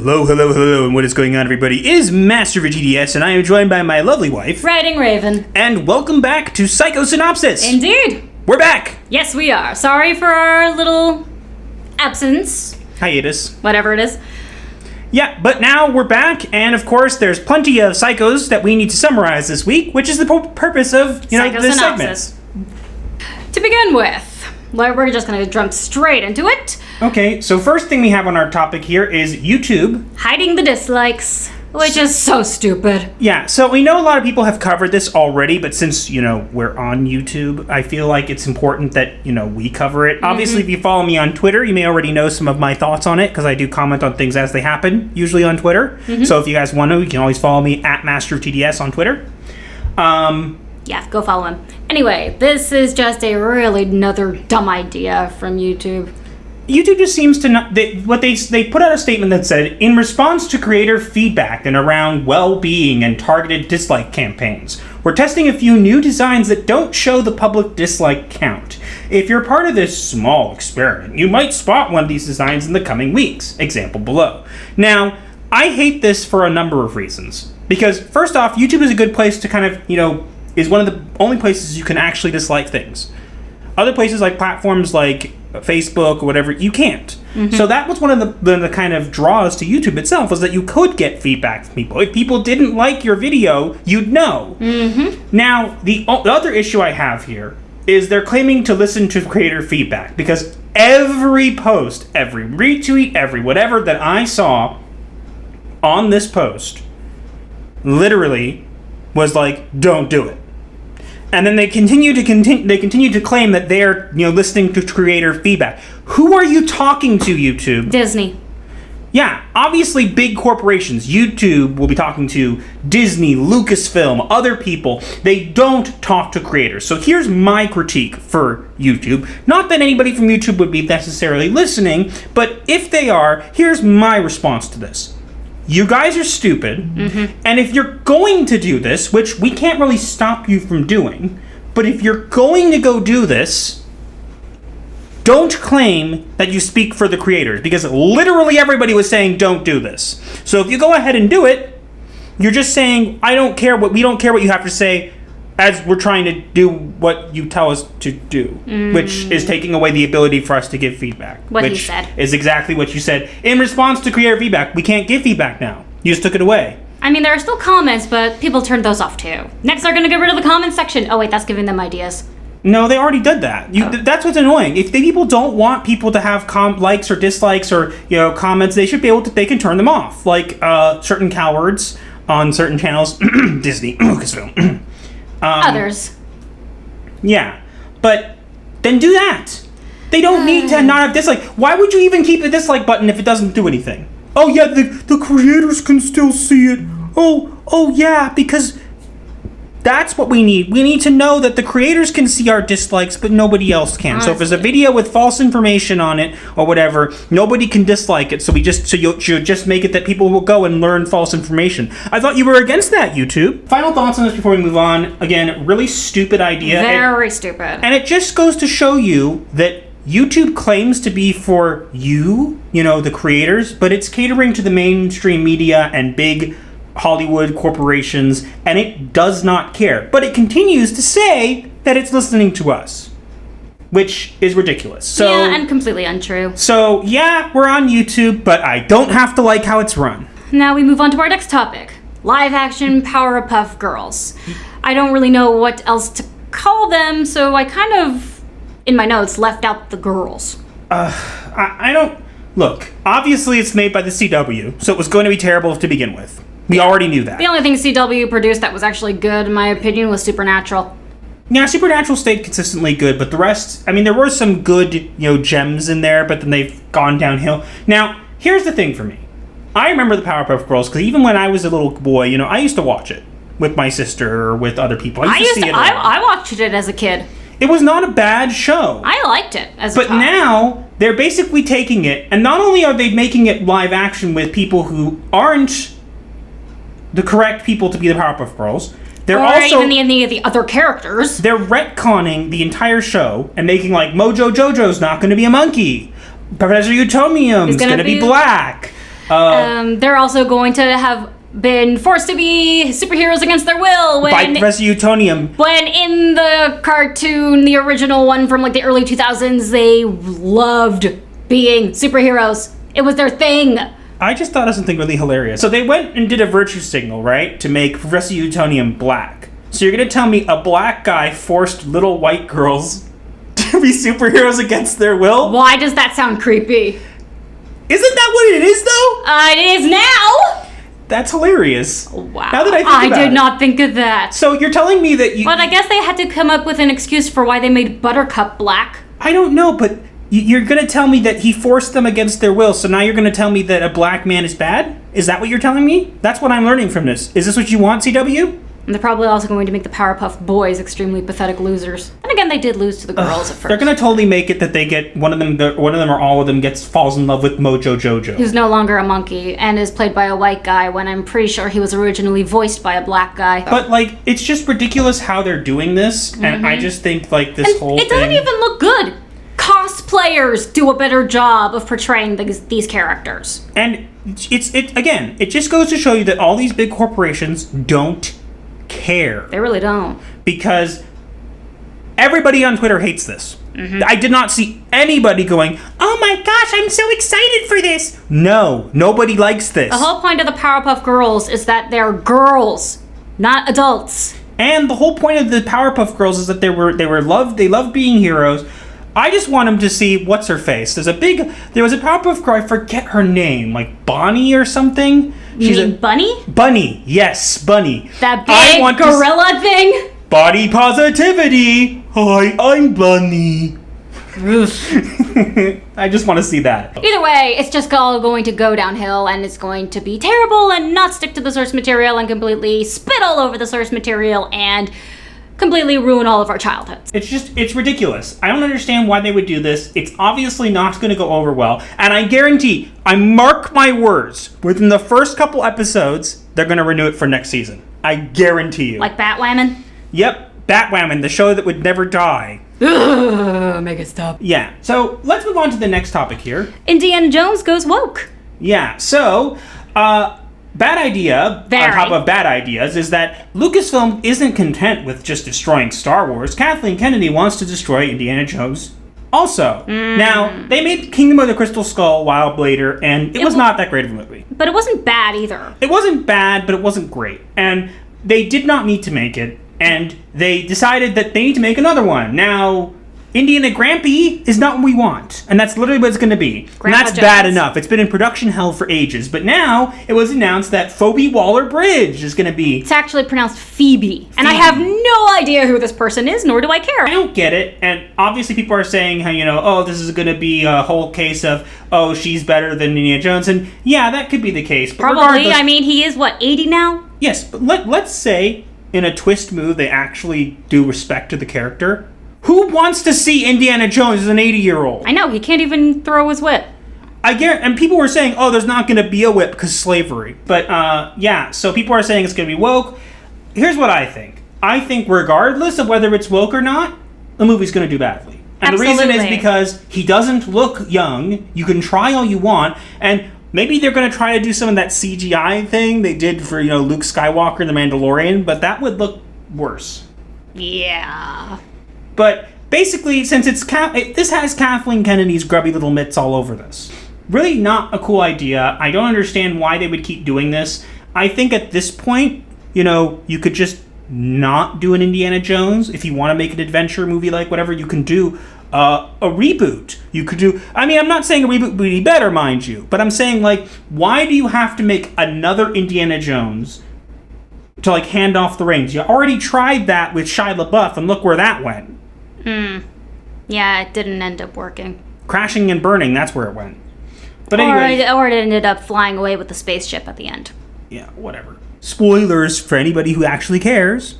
Hello, and what is going on, everybody? It is Master VGDS, and I am joined by my lovely wife, Riding Raven. And welcome back to Psycho-Synopsis. Indeed. We're back. Yes, we are. Sorry for our little absence. Hiatus. Whatever it is. Yeah, but now we're back, and of course, there's plenty of psychos that we need to summarize this week, which is the purpose of, this segment. To begin with, we're just going to jump straight into it. Okay, so first thing we have on our topic here is YouTube. Hiding the dislikes, which is so stupid. Yeah, so we know a lot of people have covered this already, but since, we're on YouTube, I feel like it's important that, we cover it. Mm-hmm. Obviously, if you follow me on Twitter, you may already know some of my thoughts on it, because I do comment on things as they happen, usually on Twitter. Mm-hmm. So if you guys want to, you can always follow me at MasterofTDS on Twitter. Yeah, go follow him. Anyway, this is just another dumb idea from YouTube. YouTube just seems to not... They put out a statement that said, in response to creator feedback and around well-being and targeted dislike campaigns, we're testing a few new designs that don't show the public dislike count. If you're part of this small experiment, you might spot one of these designs in the coming weeks. Example below. Now, I hate this for a number of reasons. Because, first off, YouTube is a good place to kind of, is one of the only places you can actually dislike things. Other places like platforms like Facebook or whatever, you can't. Mm-hmm. So that was one of the kind of draws to YouTube itself, was that you could get feedback from people. If people didn't like your video, you'd know. Mm-hmm. Now, the other issue I have here is they're claiming to listen to creator feedback, because every post, every retweet, every whatever that I saw on this post literally was like, don't do it. And then they continue to claim that they're, listening to creator feedback. Who are you talking to, YouTube? Disney. Yeah, obviously big corporations. YouTube will be talking to Disney, Lucasfilm, other people. They don't talk to creators. So here's my critique for YouTube. Not that anybody from YouTube would be necessarily listening, but if they are, here's my response to this. You guys are stupid, mm-hmm. And if you're going to do this, which we can't really stop you from doing, but if you're going to go do this, don't claim that you speak for the creators, because literally everybody was saying don't do this. So if you go ahead and do it, you're just saying we don't care what you have to say, as we're trying to do what you tell us to do, which is taking away the ability for us to give feedback. What he said. Is exactly what you said. In response to creator feedback, we can't give feedback now. You just took it away. I mean, there are still comments, but people turned those off too. Next, they're going to get rid of the comment section. Oh wait, that's giving them ideas. No, they already did that. That's what's annoying. If people don't want people to have likes or dislikes or comments, they should be able to. They can turn them off. Like certain cowards on certain channels, Disney, Lucasfilm. Others. Yeah, but then do that. They don't need to not have dislike. Why would you even keep the dislike button if it doesn't do anything? Oh yeah, the creators can still see it. Oh yeah, because that's what we need. We need to know that the creators can see our dislikes, but nobody else can. Honestly. So if there's a video with false information on it or whatever, nobody can dislike it. So you'll just make it that people will go and learn false information. I thought you were against that, YouTube. Final thoughts on this before we move on. Again, really stupid idea. Very stupid. And it just goes to show you that YouTube claims to be for you, the creators, but it's catering to the mainstream media and big Hollywood corporations, and it does not care. But it continues to say that it's listening to us, which is ridiculous. So, yeah, and completely untrue. So, yeah, we're on YouTube, but I don't have to like how it's run. Now we move on to our next topic. Live-action Powerpuff Girls. I don't really know what else to call them, so I kind of, in my notes, left out the girls. I don't... Look, obviously it's made by the CW, so it was going to be terrible to begin with. We already knew that. The only thing CW produced that was actually good, in my opinion, was Supernatural. Yeah, Supernatural stayed consistently good, but the rest... I mean, there were some good, gems in there, but then they've gone downhill. Now, here's the thing for me. I remember the Powerpuff Girls, because even when I was a little boy, I used to watch it with my sister or with other people. I watched it as a kid. It was not a bad show. I liked it as a child. But now, they're basically taking it, and not only are they making it live action with people who aren't the correct people to be the Powerpuff Girls, they're also even any of the other characters. They're retconning the entire show and making Mojo Jojo's not going to be a monkey. Professor Utomium is going to be black. They're also going to have been forced to be superheroes against their will By Professor Utonium. when in the cartoon, the original one from like the early 2000s, they loved being superheroes. It was their thing. I just thought of something really hilarious. So they went and did a virtue signal, right? To make Professor Utonium black. So you're going to tell me a black guy forced little white girls to be superheroes against their will? Why does that sound creepy? Isn't that what it is, though? It is now! That's hilarious. Wow. Now that I think about I did it. not think of that. So you're telling me that you... But I guess they had to come up with an excuse for why they made Buttercup black. I don't know, but you're going to tell me that he forced them against their will, so now you're going to tell me that a black man is bad? Is that what you're telling me? That's what I'm learning from this. Is this what you want, CW? And they're probably also going to make the Powerpuff Boys extremely pathetic losers. And again, they did lose to the girls at first. They're going to totally make it that they get one of them or all of them falls in love with Mojo Jojo. Who's no longer a monkey and is played by a white guy when I'm pretty sure he was originally voiced by a black guy. But like, it's just ridiculous how they're doing this, and I just think like this whole it doesn't even look good. Cosplayers do a better job of portraying these characters. And it just goes to show you that all these big corporations don't care. They really don't. Because everybody on Twitter hates this. I did not see anybody going, oh my gosh, I'm so excited for this. No, nobody likes this. The whole point of the Powerpuff Girls is that they're girls, not adults. And the whole point of the Powerpuff Girls is that they loved being heroes. I just want them to see what's her face. There was a Powerpuff Girl, I forget her name, like Bonnie or something. You mean Bunny? Bunny, yes, Bunny. That big gorilla thing? Body positivity. Hi, I'm Bunny. I just want to see that. Either way, it's just all going to go downhill, and it's going to be terrible and not stick to the source material and completely spit all over the source material and completely ruin all of our childhoods. It's ridiculous. I don't understand why they would do this. It's obviously not going to go over well. And I guarantee, I mark my words, within the first couple episodes, they're going to renew it for next season. I guarantee you. Like Batwoman? Yep, Batwoman, the show that would never die. Ugh, make it stop. Yeah, so let's move on to the next topic here. Indiana Jones goes woke. Yeah, so, bad idea, on top of bad ideas, is that Lucasfilm isn't content with just destroying Star Wars. Kathleen Kennedy wants to destroy Indiana Jones also. Now, they made Kingdom of the Crystal Skull a while later, and it was not that great of a movie. But it wasn't bad either. It wasn't bad, but it wasn't great. And they did not need to make it, and they decided that they need to make another one. Now, Indiana Grampy is not what we want, and that's literally what it's going to be. And that's bad enough. It's been in production hell for ages, but now it was announced that Phoebe Waller-Bridge is going to be... It's actually pronounced Phoebe, and I have no idea who this person is, nor do I care. I don't get it, and obviously people are saying how, oh, this is going to be a whole case of, oh, she's better than Indiana Jones, and yeah, that could be the case. But probably, I mean, he is, 80 now? Yes, but let's say in a twist move they actually do respect to the character. Who wants to see Indiana Jones as an 80-year-old? I know, he can't even throw his whip. And people were saying, oh, there's not going to be a whip because slavery. But, yeah, so people are saying it's going to be woke. Here's what I think. I think regardless of whether it's woke or not, the movie's going to do badly. And the reason is because he doesn't look young. You can try all you want. And maybe they're going to try to do some of that CGI thing they did for, Luke Skywalker and The Mandalorian, but that would look worse. Yeah. But basically, since this has Kathleen Kennedy's grubby little mitts all over this. Really not a cool idea. I don't understand why they would keep doing this. I think at this point, you could just not do an Indiana Jones. If you want to make an adventure movie like whatever, you can do a reboot. You could do... I mean, I'm not saying a reboot would be better, mind you. But I'm saying, why do you have to make another Indiana Jones to, hand off the reins? You already tried that with Shia LaBeouf, and look where that went. Yeah, it didn't end up working. Crashing and burning, that's where it went. But anyway... Or it ended up flying away with the spaceship at the end. Yeah, whatever. Spoilers for anybody who actually cares.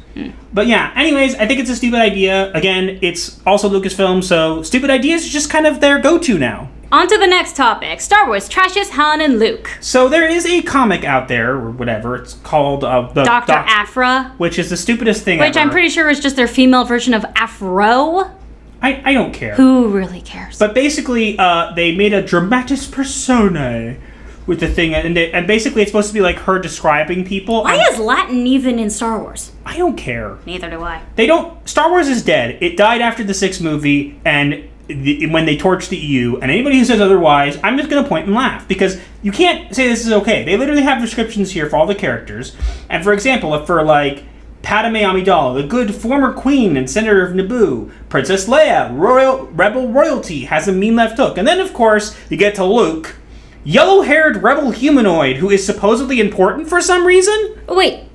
But yeah, anyways, I think it's a stupid idea. Again, it's also Lucasfilm, so stupid ideas is just kind of their go-to now. On to the next topic. Star Wars trashes Han and Luke. So there is a comic out there, or whatever, it's called... Dr. Aphra. Which is the stupidest thing ever. Which I'm pretty sure is just their female version of Afro. I don't care. Who really cares? But basically, they made a dramatis personae with the thing, and basically it's supposed to be like her describing people. Why is Latin even in Star Wars? I don't care. Neither do I. Star Wars is dead. It died after the 6th movie, and when they torched the EU, and anybody who says otherwise, I'm just going to point and laugh, because you can't say this is okay. They literally have descriptions here for all the characters, and for example, for like Padme Amidala, the good former queen and senator of Naboo, Princess Leia, rebel royalty, has a mean left hook, and then of course you get to Luke, yellow-haired rebel humanoid who is supposedly important for some reason? Wait,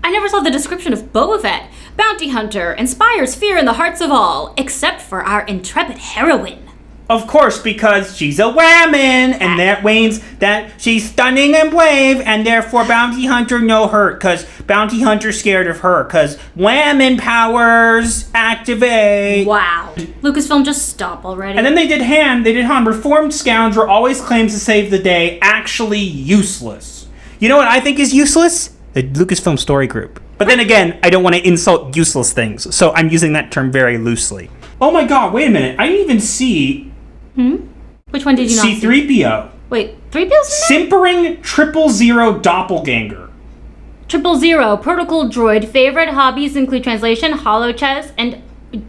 I never saw the description of Boba Fett. Bounty hunter, inspires fear in the hearts of all, except for our intrepid heroine. Of course, because she's a woman, and that means that she's stunning and brave, and therefore Bounty Hunter no hurt, because Bounty Hunter's scared of her, because women powers activate. Wow. Lucasfilm, just stop already. And then they did Han, reformed scoundrel, always claims to save the day, actually useless. You know what I think is useless? The Lucasfilm Story Group. But then again, I don't want to insult useless things, so I'm using that term very loosely. Oh my god, wait a minute, I didn't even see... Which one did you not see? C-3PO. Wait, 3PO's Simpering 000 doppelganger. 000, protocol droid. Favorite hobbies include translation, holochess, and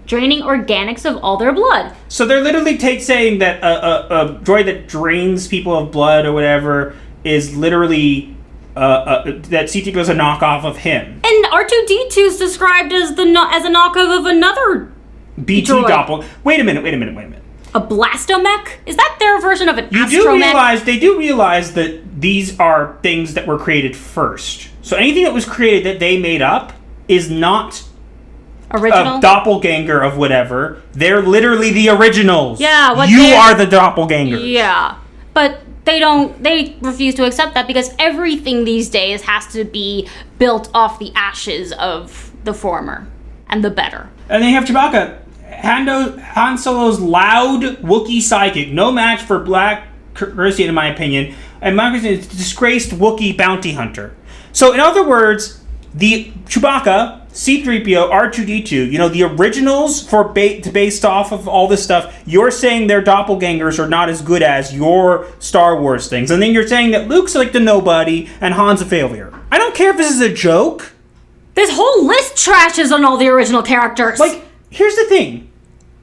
draining organics of all their blood. So they're literally saying that a droid that drains people of blood or whatever is literally... that C-3PO is a knockoff of him. And R2-D2 is described as a knockoff of another BT droid. doppel... Wait a minute. A blastomech? Is that their version of an astromech? They do realize that these are things that were created first. So anything that was created that they made up is not original? A doppelganger of whatever. They're literally the originals. Yeah. You are the doppelgangers. Yeah. But they refuse to accept that because everything these days has to be built off the ashes of the former and the better. And they have Chewbacca. Han Solo's loud Wookiee psychic, no match for Black Carusian in my opinion, and Marcus is a disgraced Wookiee bounty hunter. So in other words, the Chewbacca, C-3PO, R2-D2, the originals based off of all this stuff, you're saying their doppelgangers are not as good as your Star Wars things, and then you're saying that Luke's like the nobody and Han's a failure. I don't care if this is a joke. This whole list trashes on all the original characters. Here's the thing.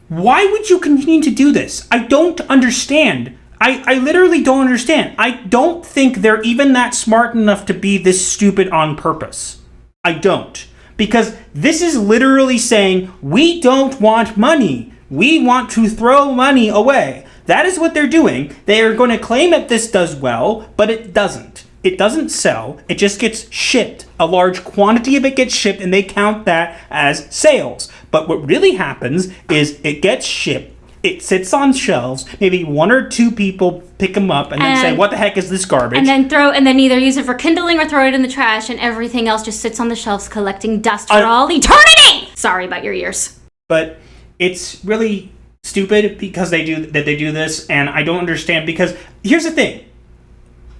Why would you continue to do this? I don't understand. I literally don't understand. I don't think they're even that smart enough to be this stupid on purpose. I don't. Because this is literally saying, we don't want money. We want to throw money away. That is what they're doing. They are going to claim that this does well, but it doesn't. It doesn't sell. It just gets shipped. A large quantity of it gets shipped, and they count that as sales. But what really happens is it gets shipped. It sits on shelves. Maybe one or two people pick them up and then say, "What the heck is this garbage?" And then either use it for kindling or throw it in the trash, and everything else just sits on the shelves collecting dust for all eternity. Sorry about your ears. But it's really stupid because they do this, and I don't understand. Because here's the thing.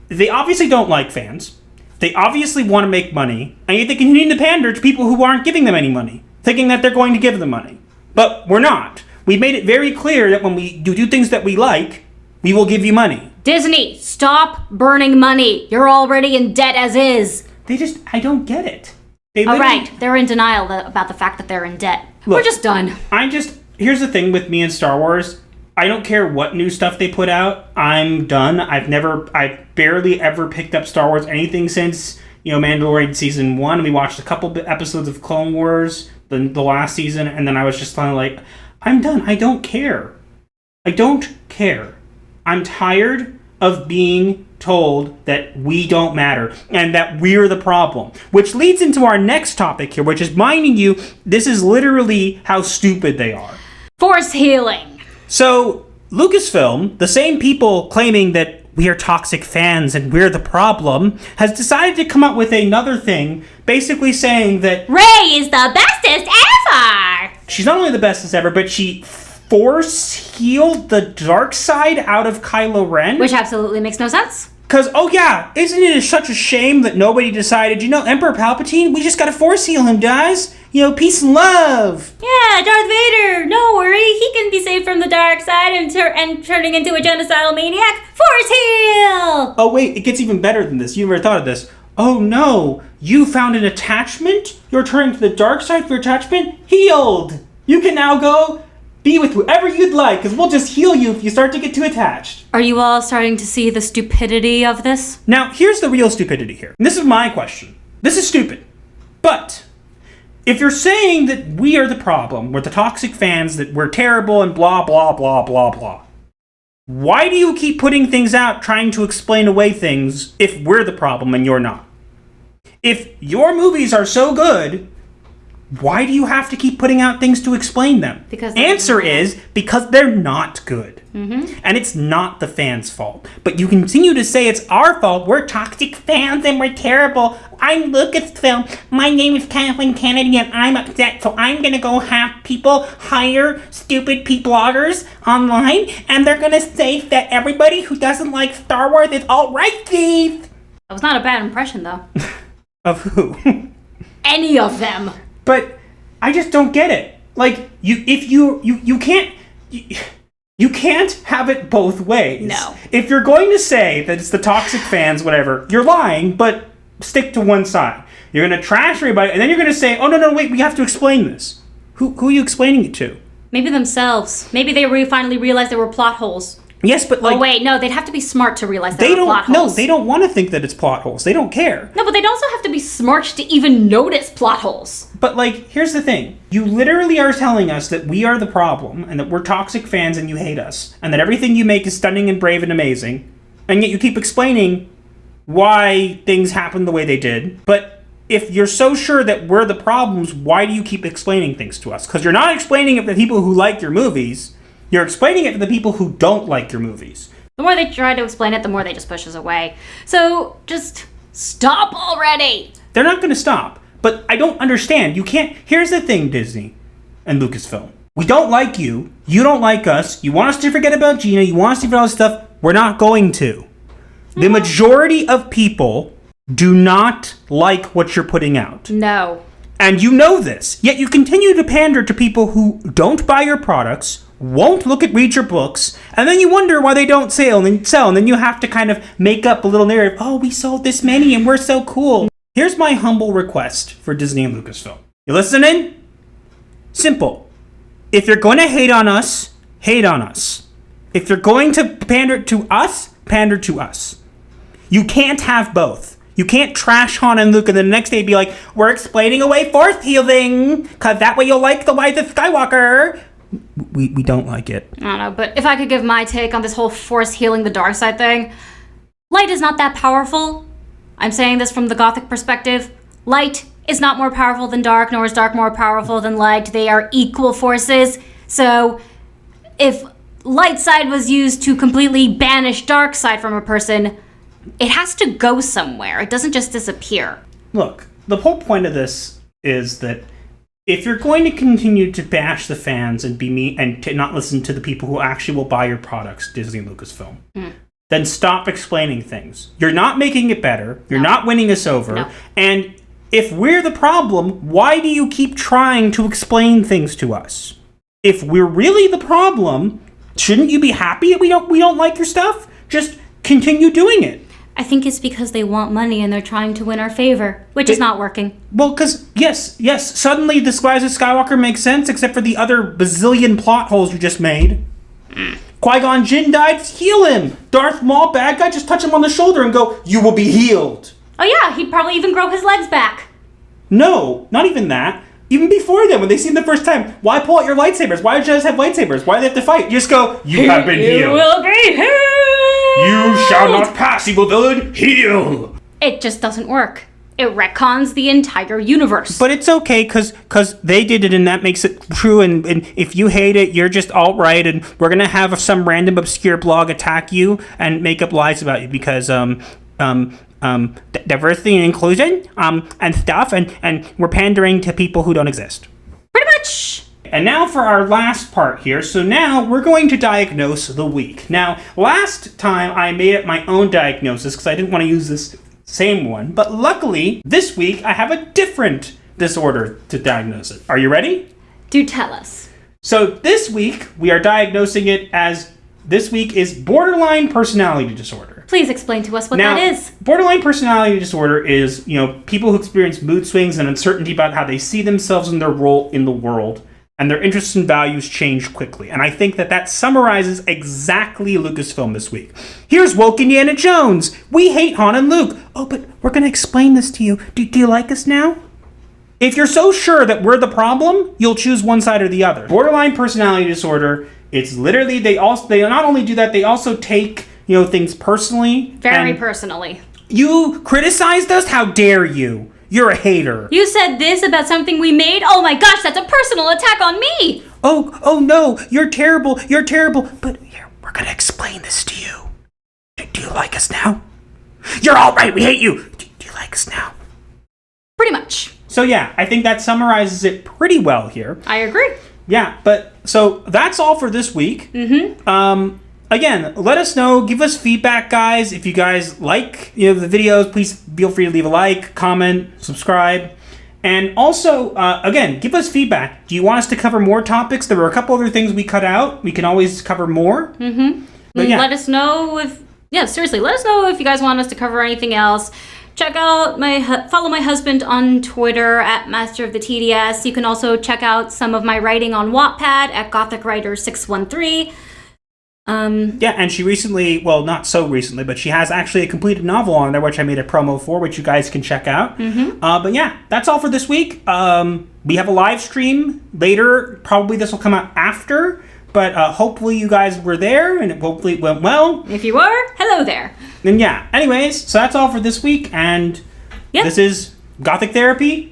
They obviously don't like fans. They obviously want to make money. And yet they continue to pander to people who aren't giving them any money, thinking that they're going to give them money. But we're not. We made it very clear that when we do things that we like, we will give you money. Disney, stop burning money. You're already in debt as is. I don't get it. All right, they're in denial about the fact that they're in debt. Look, we're just done. Here's the thing with me and Star Wars. I don't care what new stuff they put out. I'm done. I've barely ever picked up Star Wars anything since, Mandalorian season 1. We watched a couple episodes of Clone Wars, the last season, and then I was just kind of like, I'm done. I don't care. I'm tired of being told that we don't matter and that we're the problem. Which leads into our next topic here, which is minding you, this is literally how stupid they are. Force healing. So, Lucasfilm, the same people claiming that we are toxic fans and we're the problem, has decided to come up with another thing, basically saying that Rey is the bestest ever! She's not only the bestest ever, but she force healed the dark side out of Kylo Ren. Which absolutely makes no sense. Because, isn't it such a shame that nobody decided, Emperor Palpatine, we just gotta force heal him, guys? peace and love. Yeah, Darth Vader. No worry, he can be saved from the dark side and turning into a genocidal maniac. Force heal. Oh wait, it gets even better than this. You never thought of this. Oh no, you found an attachment? You're turning to the dark side for your attachment? Healed! You can now go be with whoever you'd like, because we'll just heal you if you start to get too attached. Are you all starting to see the stupidity of this? Now, here's the real stupidity here. And this is my question. This is stupid. But if you're saying that we are the problem, we're the toxic fans, that we're terrible and blah, blah, blah, blah, blah, why do you keep putting things out trying to explain away things if we're the problem and you're not? If your movies are so good, why do you have to keep putting out things to explain them? Because answer is because they're not good. Mm-hmm. And it's not the fans' fault. But you continue to say it's our fault. We're toxic fans and we're terrible. I'm Lucasfilm. My name is Kathleen Kennedy and I'm upset. So I'm going to go have people hire stupid bloggers online and they're going to say that everybody who doesn't like Star Wars is all racist. That was not a bad impression, though. Of who? Any of them. But I just don't get it. Like, you can't have it both ways. No. If you're going to say that it's the toxic fans, whatever, you're lying, but stick to one side. You're going to trash everybody, and then you're going to say, oh, no, wait, we have to explain this. Who are you explaining it to? Maybe themselves. Maybe they finally realized there were plot holes. Yes, but like... Oh, wait, no, they'd have to be smart to realize there were plot holes. No, they don't want to think that it's plot holes. They don't care. No, but they'd also have to be smart to even notice plot holes. But, like, here's the thing. You literally are telling us that we are the problem, and that we're toxic fans and you hate us, and that everything you make is stunning and brave and amazing, and yet you keep explaining why things happened the way they did. But if you're so sure that we're the problems, why do you keep explaining things to us? Because you're not explaining it to the people who like your movies. You're explaining it to the people who don't like your movies. The more they try to explain it, the more they just push us away. So, just stop already! They're not going to stop. But I don't understand. You can't... Here's the thing, Disney and Lucasfilm. We don't like you. You don't like us. You want us to forget about Gina. You want us to forget all this stuff. We're not going to. The majority of people do not like what you're putting out. No. And you know this. Yet you continue to pander to people who don't buy your products, won't read your books, and then you wonder why they don't sell, and then you have to kind of make up a little narrative. Oh, we sold this many and we're so cool. Here's my humble request for Disney and Lucasfilm. You listening? Simple. If you're going to hate on us, hate on us. If you're going to pander to us, pander to us. You can't have both. You can't trash Han and Luke and then the next day be like, we're explaining away force healing, because that way you'll like the Rise of Skywalker. We don't like it. I don't know, but if I could give my take on this whole force healing the dark side thing, light is not that powerful. I'm saying this from the Gothic perspective. Light is not more powerful than dark, nor is dark more powerful than light. They are equal forces. So if light side was used to completely banish dark side from a person, it has to go somewhere. It doesn't just disappear. Look, the whole point of this is that if you're going to continue to bash the fans and be mean and to not listen to the people who actually will buy your products, Disney and Lucasfilm, then stop explaining things. You're not making it better. You're not winning us over. No. And if we're the problem, why do you keep trying to explain things to us? If we're really the problem, shouldn't you be happy that we don't like your stuff? Just continue doing it. I think it's because they want money and they're trying to win our favor, which is not working. Well, because, yes, suddenly the Rise of Skywalker makes sense, except for the other bazillion plot holes you just made. Qui-Gon Jinn died, heal him. Darth Maul, bad guy, just touch him on the shoulder and go, you will be healed. Oh yeah, he'd probably even grow his legs back. No, not even that. Even before then, when they see him the first time, why pull out your lightsabers? Why do you guys have lightsabers? Why do they have to fight? You just go, you have been healed. You will be healed. You shall not pass, evil villain. Heal. It just doesn't work. It retcons the entire universe. But it's okay, because they did it, and that makes it true, and if you hate it, you're just alt-right, and we're going to have some random obscure blog attack you and make up lies about you, because, diversity and inclusion, and stuff, and we're pandering to people who don't exist. Pretty much. And now for our last part here. So now we're going to diagnose the week. Now, last time I made up my own diagnosis because I didn't want to use this same one. But luckily, this week I have a different disorder to diagnose it. Are you ready? Do tell us. So this week, we are diagnosing it as, this week is borderline personality disorder. Please explain to us what Now, that is. borderline personality disorder is, people who experience mood swings and uncertainty about how they see themselves and their role in the world, and their interests and values change quickly. And I think that summarizes exactly Lucasfilm this week. Here's woke Indiana Jones. We hate Han and Luke. Oh, but we're going to explain this to you. Do you like us now? If you're so sure that we're the problem, you'll choose one side or the other. Borderline personality disorder, it's literally, they not only do that, they also take, things personally. Very personally. You criticized us? How dare you? You're a hater. You said this about something we made? Oh my gosh, that's a personal attack on me! Oh no, you're terrible, but here, we're gonna explain this to you. Do you like us now? You're all right, we hate you. Do you like us now? Pretty much. So yeah, I think that summarizes it pretty well here. I agree. Yeah, but so that's all for this week. Mm-hmm. Again, let us know. Give us feedback, guys. If you guys like the videos, please feel free to leave a like, comment, subscribe. And also, again, give us feedback. Do you want us to cover more topics? There were a couple other things we cut out. We can always cover more. Mm-hmm. But yeah. Let us know seriously, let us know if you guys want us to cover anything else. Check out follow my husband on Twitter at Master of the TDS. You can also check out some of my writing on Wattpad at Gothic Writer 613. Yeah, and she recently, well, not so recently, but she has actually a completed novel on there, which I made a promo for, which you guys can check out. Mm-hmm. But yeah, that's all for this week. We have a live stream later. Probably this will come out after, but hopefully you guys were there, and hopefully it went well. If you were, hello there. Then yeah, anyways, so that's all for this week, and This is Gothic Therapy.